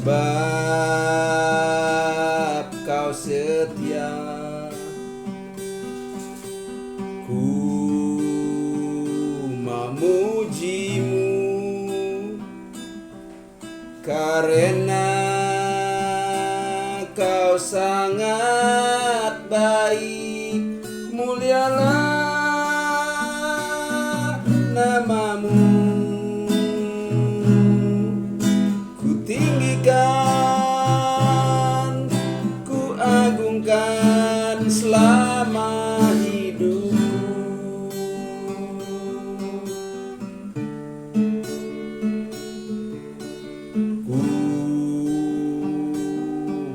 Sebab kau setia, ku memujimu, karena kau sangat baik. Mulialah namamu, ku tinggikan, ku agungkan selama hidupku. Ku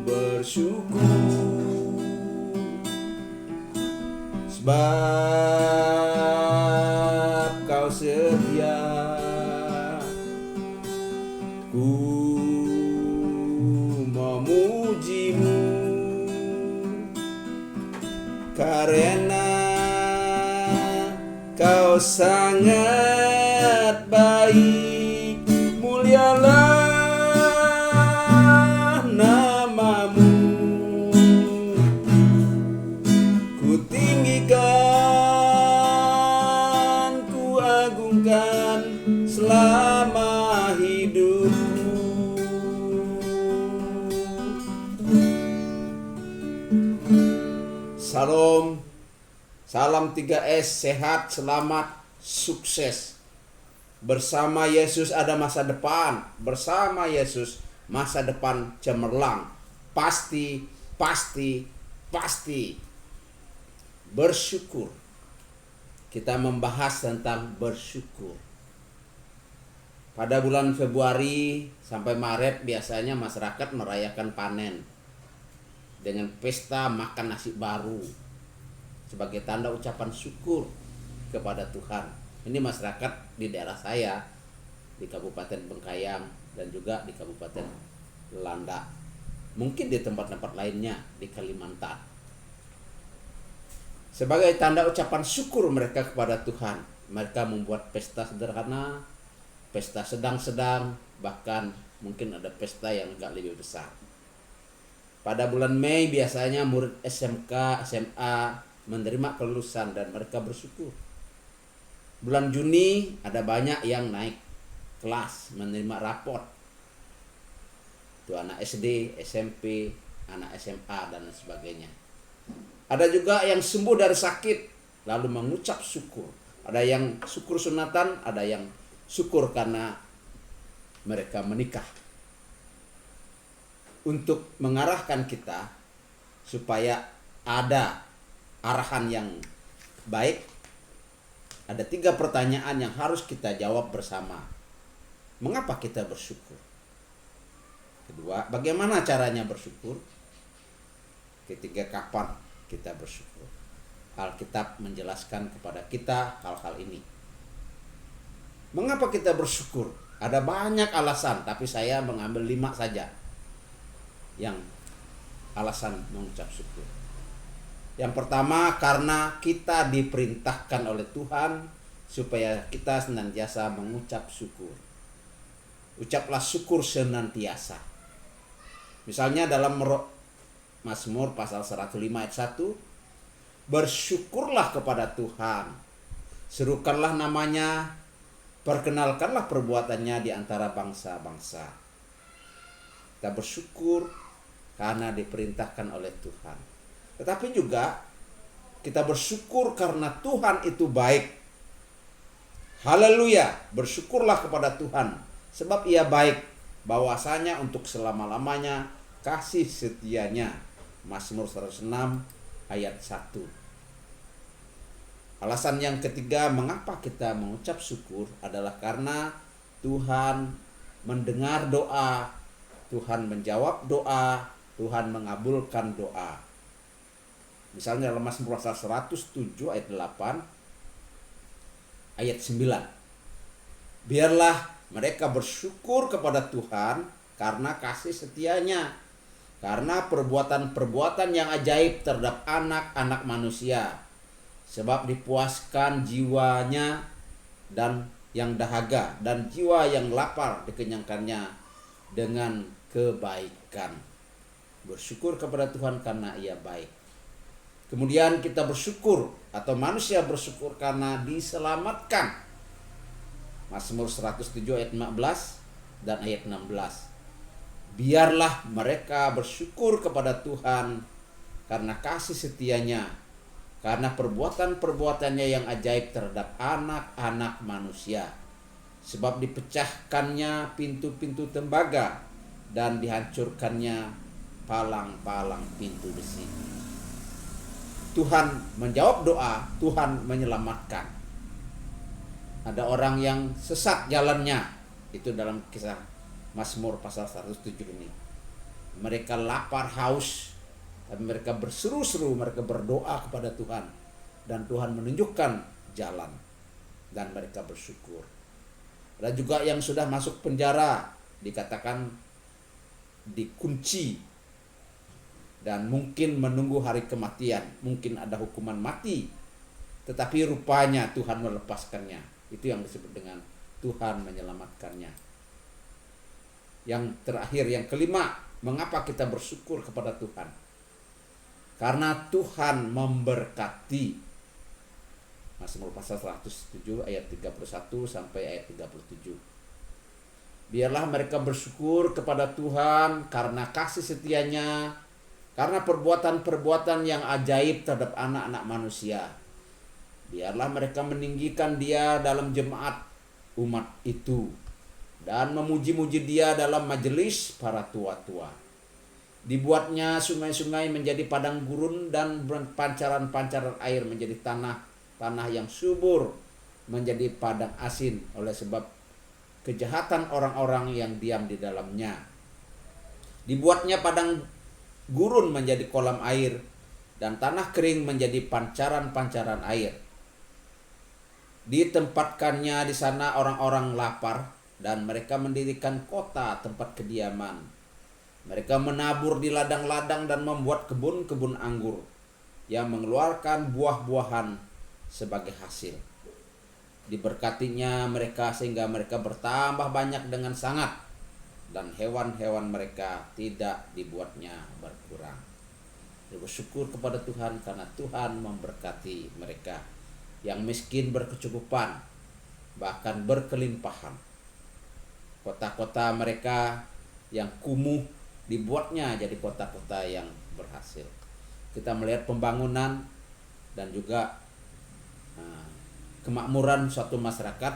bersyukur sebab kau setia, ku memujimu, karena kau sangat baik. Mulialah namamu, ku tinggikan, ku agungkan selama hidupku. Salam, salam 3S, sehat, selamat, sukses. Bersama Yesus ada masa depan, bersama Yesus masa depan cemerlang. Pasti, pasti, pasti. Bersyukur. Kita membahas tentang bersyukur. Pada bulan Februari sampai Maret biasanya masyarakat merayakan panen dengan pesta makan nasi baru sebagai tanda ucapan syukur kepada Tuhan. Ini masyarakat di daerah saya, di Kabupaten Bengkayang dan juga di Kabupaten Landak. Mungkin di tempat-tempat lainnya di Kalimantan. Sebagai tanda ucapan syukur mereka kepada Tuhan, mereka membuat pesta sederhana, pesta sedang-sedang, bahkan mungkin ada pesta yang agak lebih besar. Pada bulan Mei biasanya murid SMK, SMA menerima kelulusan dan mereka bersyukur. Bulan Juni ada banyak yang naik kelas, menerima raport. Itu anak SD, SMP, anak SMA dan sebagainya. Ada juga yang sembuh dari sakit lalu mengucap syukur. Ada yang syukur sunatan, ada yang syukur karena mereka menikah. Untuk mengarahkan kita supaya ada arahan yang baik, ada 3 pertanyaan yang harus kita jawab bersama. Mengapa kita bersyukur? Kedua, bagaimana caranya bersyukur? Ketiga, kapan kita bersyukur? Alkitab menjelaskan kepada kita hal-hal ini. Mengapa kita bersyukur? Ada banyak alasan, tapi saya mengambil 5 saja yang alasan mengucap syukur. Yang pertama, karena kita diperintahkan oleh Tuhan supaya kita senantiasa mengucap syukur. Ucaplah syukur senantiasa. Misalnya dalam Mazmur pasal 105 ayat 1, bersyukurlah kepada Tuhan, serukanlah namanya, perkenalkanlah perbuatannya di antara bangsa-bangsa. Kita bersyukur karena diperintahkan oleh Tuhan. Tetapi juga kita bersyukur karena Tuhan itu baik. Haleluya, bersyukurlah kepada Tuhan sebab Ia baik, bahwasanya untuk selama-lamanya kasih setianya. Mazmur 106 ayat 1. Alasan yang ketiga mengapa kita mengucap syukur adalah karena Tuhan mendengar doa, Tuhan menjawab doa, Tuhan mengabulkan doa. Misalnya dalam Mazmur pasal 107 ayat 8 ayat 9. Biarlah mereka bersyukur kepada Tuhan karena kasih setianya, karena perbuatan-perbuatan yang ajaib terhadap anak-anak manusia, sebab dipuaskan jiwanya dan yang dahaga, dan jiwa yang lapar dikenyangkannya dengan kebaikan. Bersyukur kepada Tuhan karena Ia baik. Kemudian kita bersyukur atau manusia bersyukur karena diselamatkan. Mazmur 107 ayat 15 dan ayat 16. Biarlah mereka bersyukur kepada Tuhan karena kasih setianya, karena perbuatan-perbuatannya yang ajaib terhadap anak-anak manusia. Sebab dipecahkannya pintu-pintu tembaga dan dihancurkannya palang-palang pintu besi. Tuhan menjawab doa, Tuhan menyelamatkan. Ada orang yang sesat jalannya, itu dalam kisah Mazmur pasal 107 ini. Mereka lapar, haus, tapi mereka berseru-seru, mereka berdoa kepada Tuhan. Dan Tuhan menunjukkan jalan. Dan mereka bersyukur. Ada juga yang sudah masuk penjara, dikatakan dikunci. Dan mungkin menunggu hari kematian. Mungkin ada hukuman mati. Tetapi rupanya Tuhan melepaskannya. Itu yang disebut dengan Tuhan menyelamatkannya. Yang terakhir, yang kelima, mengapa kita bersyukur kepada Tuhan? Karena Tuhan memberkati. Mazmur pasal 107 ayat 31 sampai ayat 37. Biarlah mereka bersyukur kepada Tuhan karena kasih setianya, karena perbuatan-perbuatan yang ajaib terhadap anak-anak manusia. Biarlah mereka meninggikan Dia dalam jemaat umat itu dan memuji-muji Dia dalam majelis para tua-tua. Dibuatnya sungai-sungai menjadi padang gurun dan pancaran-pancaran air menjadi tanah yang subur, menjadi padang asin oleh sebab kejahatan orang-orang yang diam di dalamnya. Dibuatnya padang gurun menjadi kolam air dan tanah kering menjadi pancaran-pancaran air. Ditempatkannya di sana orang-orang lapar dan mereka mendirikan kota tempat kediaman. Mereka menabur di ladang-ladang dan membuat kebun-kebun anggur yang mengeluarkan buah-buahan sebagai hasil. Diberkatinya mereka sehingga mereka bertambah banyak dengan sangat, dan hewan-hewan mereka tidak dibuatnya berkurang. Bersyukur kepada Tuhan karena Tuhan memberkati mereka. Yang miskin berkecukupan, bahkan berkelimpahan. Kota-kota mereka yang kumuh dibuatnya jadi kota-kota yang berhasil. Kita melihat pembangunan dan juga kemakmuran suatu masyarakat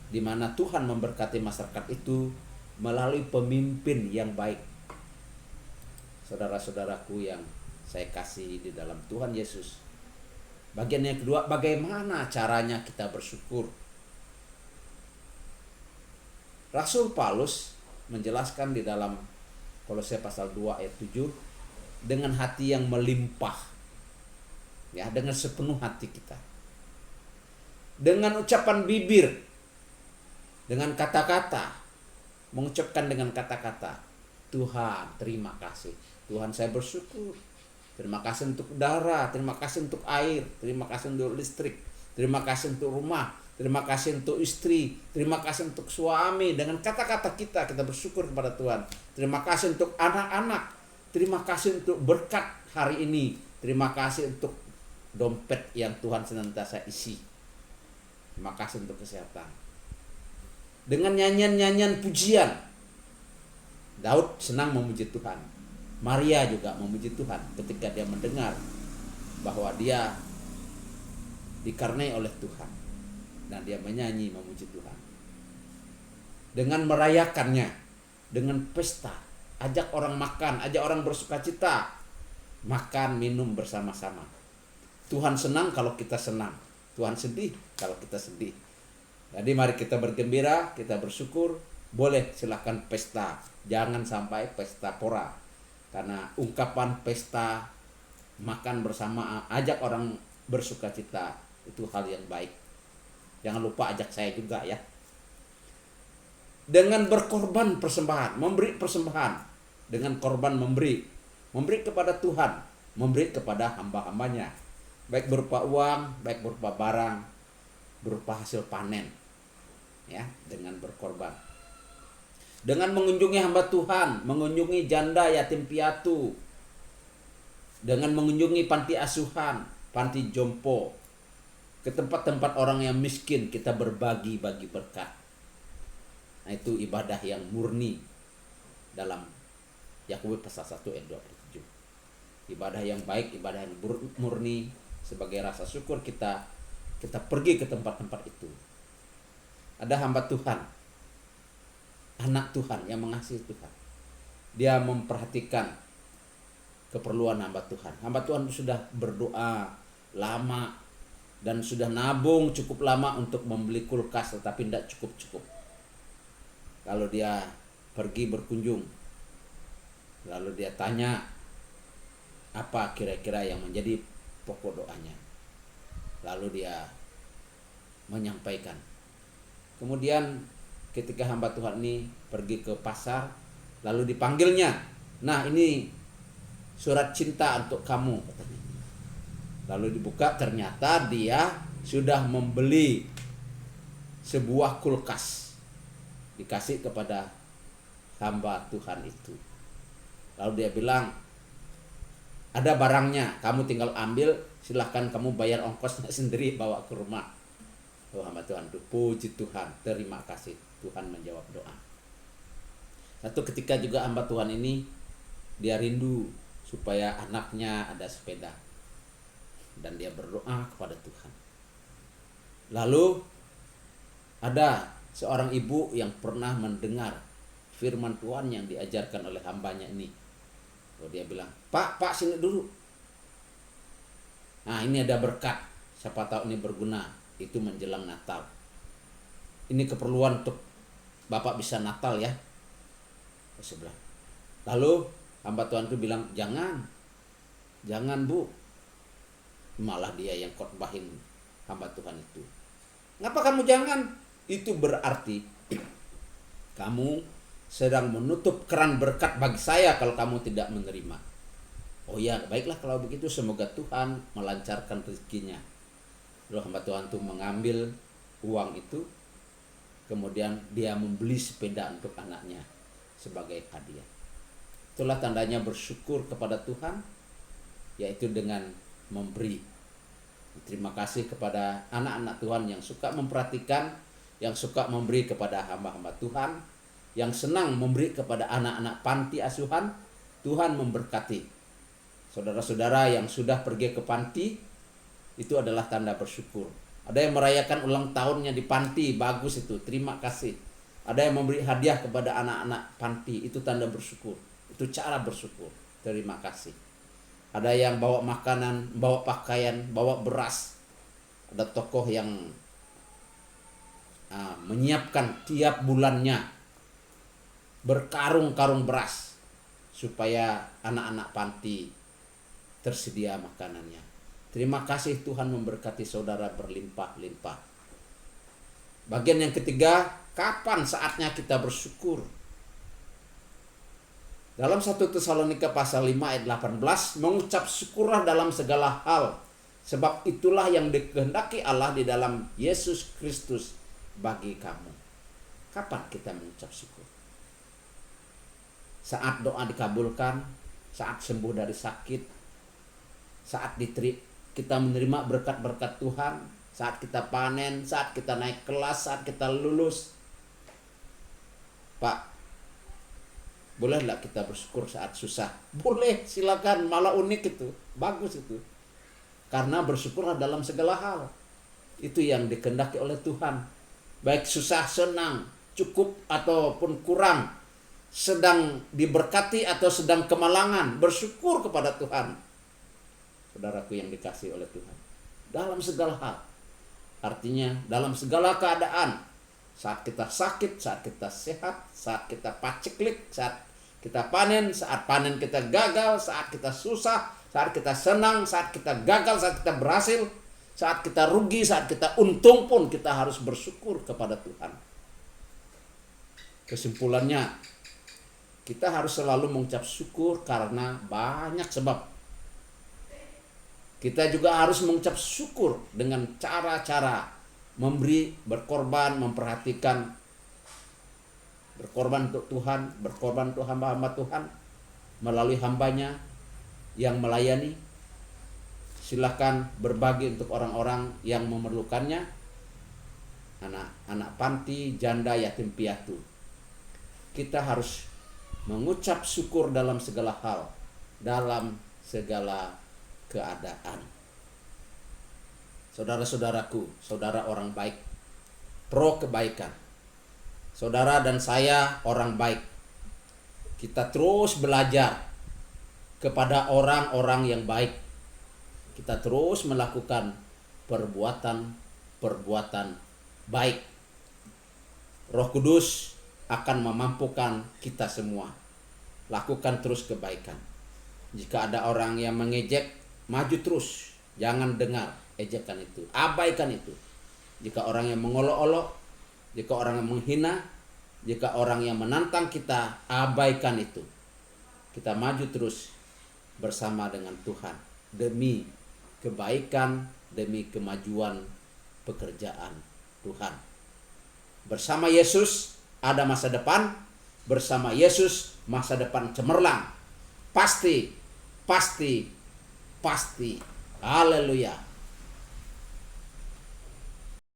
di mana Tuhan memberkati masyarakat itu melalui pemimpin yang baik. Saudara-saudaraku yang saya kasih di dalam Tuhan Yesus. Bagian yang kedua, bagaimana caranya kita bersyukur? Rasul Paulus menjelaskan di dalam Kolose pasal 2 ayat 7, dengan hati yang melimpah. Ya, dengan sepenuh hati kita. Dengan ucapan bibir, dengan kata-kata, mengucapkan dengan kata-kata, Tuhan terima kasih, Tuhan saya bersyukur, terima kasih untuk udara, terima kasih untuk air, terima kasih untuk listrik, terima kasih untuk rumah, terima kasih untuk istri, terima kasih untuk suami. Dengan kata-kata kita bersyukur kepada Tuhan. Terima kasih untuk anak-anak, terima kasih untuk berkat hari ini, terima kasih untuk dompet yang Tuhan senantiasa isi. Terima kasih untuk kesehatan. Dengan nyanyian-nyanyian pujian, Daud senang memuji Tuhan. Maria juga memuji Tuhan ketika dia mendengar bahwa dia dikaruniai oleh Tuhan. Dan dia menyanyi memuji Tuhan. Dengan merayakannya, dengan pesta, ajak orang makan, ajak orang bersukacita, makan, minum bersama-sama. Tuhan senang kalau kita senang. Tuhan sedih kalau kita sedih. Jadi mari kita bergembira, kita bersyukur. Boleh silakan pesta, jangan sampai pesta pora. Karena ungkapan pesta, makan bersama, ajak orang bersukacita, itu hal yang baik. Jangan lupa ajak saya juga ya. Dengan berkorban persembahan, memberi persembahan. Dengan korban memberi kepada Tuhan, memberi kepada hamba-hambanya. Baik berupa uang, baik berupa barang, berupa hasil panen. Ya, dengan berkorban. dengan mengunjungi hamba Tuhan, mengunjungi janda yatim piatu, dengan mengunjungi panti asuhan, panti jompo, ke tempat-tempat orang yang miskin, kita berbagi-bagi berkat. Nah, itu ibadah yang murni dalam Yakobus pasal 1 ayat 27. Ibadah yang baik, ibadah yang murni sebagai rasa syukur kita pergi ke tempat-tempat itu. Ada hamba Tuhan, anak Tuhan yang mengasihi Tuhan. Dia memperhatikan keperluan hamba Tuhan. Hamba Tuhan sudah berdoa lama dan sudah nabung cukup lama untuk membeli kulkas, tetapi tidak cukup-cukup. Lalu dia pergi berkunjung. Lalu dia tanya apa kira-kira yang menjadi pokok doanya. Lalu dia menyampaikan. Kemudian ketika hamba Tuhan ini pergi ke pasar, lalu dipanggilnya. Nah, ini surat cinta untuk kamu, katanya. Lalu dibuka, ternyata dia sudah membeli sebuah kulkas, dikasih kepada hamba Tuhan itu. Lalu dia bilang, ada barangnya, kamu tinggal ambil, silahkan kamu bayar ongkosnya sendiri, bawa ke rumah. Oh, hamba Tuhan itu, puji Tuhan, terima kasih, Tuhan menjawab doa. Satu ketika juga hamba Tuhan ini, dia rindu supaya anaknya ada sepeda, dan dia berdoa kepada Tuhan. Lalu ada seorang ibu yang pernah mendengar firman Tuhan yang diajarkan oleh hambanya ini. Lalu dia bilang, Pak sini dulu. Nah, ini ada berkat, siapa tahu ini berguna. Itu menjelang Natal. Ini keperluan untuk Bapak bisa Natal ya. Sebelah. Lalu hamba Tuhan itu bilang, jangan Bu. Malah dia yang khotbahin hamba Tuhan itu. Ngapa kamu jangan? Itu berarti kamu sedang menutup keran berkat bagi saya kalau kamu tidak menerima. Oh ya, baiklah kalau begitu, semoga Tuhan melancarkan rezekinya. Lalu hamba Tuhan itu mengambil uang itu, kemudian dia membeli sepeda untuk anaknya sebagai hadiah. Itulah tandanya bersyukur kepada Tuhan, yaitu dengan memberi. Terima kasih kepada anak-anak Tuhan yang suka memperhatikan, yang suka memberi kepada hamba-hamba Tuhan, yang senang memberi kepada anak-anak panti asuhan. Tuhan memberkati. Saudara-saudara yang sudah pergi ke panti, itu adalah tanda bersyukur. Ada yang merayakan ulang tahunnya di panti, bagus itu, terima kasih. Ada yang memberi hadiah kepada anak-anak panti, itu tanda bersyukur. Itu cara bersyukur, terima kasih. Ada yang bawa makanan, bawa pakaian, bawa beras. Ada tokoh yang menyiapkan tiap bulannya berkarung-karung beras supaya anak-anak panti tersedia makanannya. Terima kasih, Tuhan memberkati saudara berlimpah-limpah. Bagian yang ketiga, kapan saatnya kita bersyukur? Dalam 1 Tesalonika pasal 5 ayat 18, mengucap syukurlah dalam segala hal, sebab itulah yang dikehendaki Allah di dalam Yesus Kristus bagi kamu. Kapan kita mengucap syukur? Saat doa dikabulkan, saat sembuh dari sakit, saat kita menerima berkat-berkat Tuhan, saat kita panen, saat kita naik kelas, saat kita lulus. Pak, bolehlah kita bersyukur saat susah? Boleh, silakan, malah unik itu, bagus itu. Karena bersyukurlah dalam segala hal. Itu yang dikehendaki oleh Tuhan. Baik susah, senang, cukup ataupun kurang, sedang diberkati atau sedang kemalangan, bersyukur kepada Tuhan. Saudaraku yang dikasihi oleh Tuhan, dalam segala hal, artinya dalam segala keadaan, saat kita sakit, saat kita sehat, saat kita paceklik, saat kita panen, saat panen kita gagal, saat kita susah, saat kita senang, saat kita gagal, saat kita berhasil, saat kita rugi, saat kita untung pun kita harus bersyukur kepada Tuhan. Kesimpulannya, kita harus selalu mengucap syukur karena banyak sebab. Kita juga harus mengucap syukur dengan cara-cara memberi, berkorban, memperhatikan berkorban untuk Tuhan, berkorban untuk hamba-hamba Tuhan melalui hambanya yang melayani. Silakan berbagi untuk orang-orang yang memerlukannya, anak-anak panti, janda, yatim piatu. Kita harus mengucap syukur dalam segala hal, dalam segala keadaan. Saudara-saudaraku, saudara orang baik, pro kebaikan. Saudara dan saya orang baik. Kita terus belajar kepada orang-orang yang baik. Kita terus melakukan perbuatan baik. Roh Kudus akan memampukan kita semua. Lakukan terus kebaikan. Jika ada orang yang mengejek, maju terus. Jangan dengar ejekan itu, abaikan itu. Jika orang yang mengolok-olok, jika orang yang menghina, jika orang yang menantang kita, abaikan itu. Kita maju terus bersama dengan Tuhan demi kebaikan, demi kemajuan pekerjaan Tuhan. Bersama Yesus ada masa depan, bersama Yesus masa depan cemerlang. Pasti. Haleluya.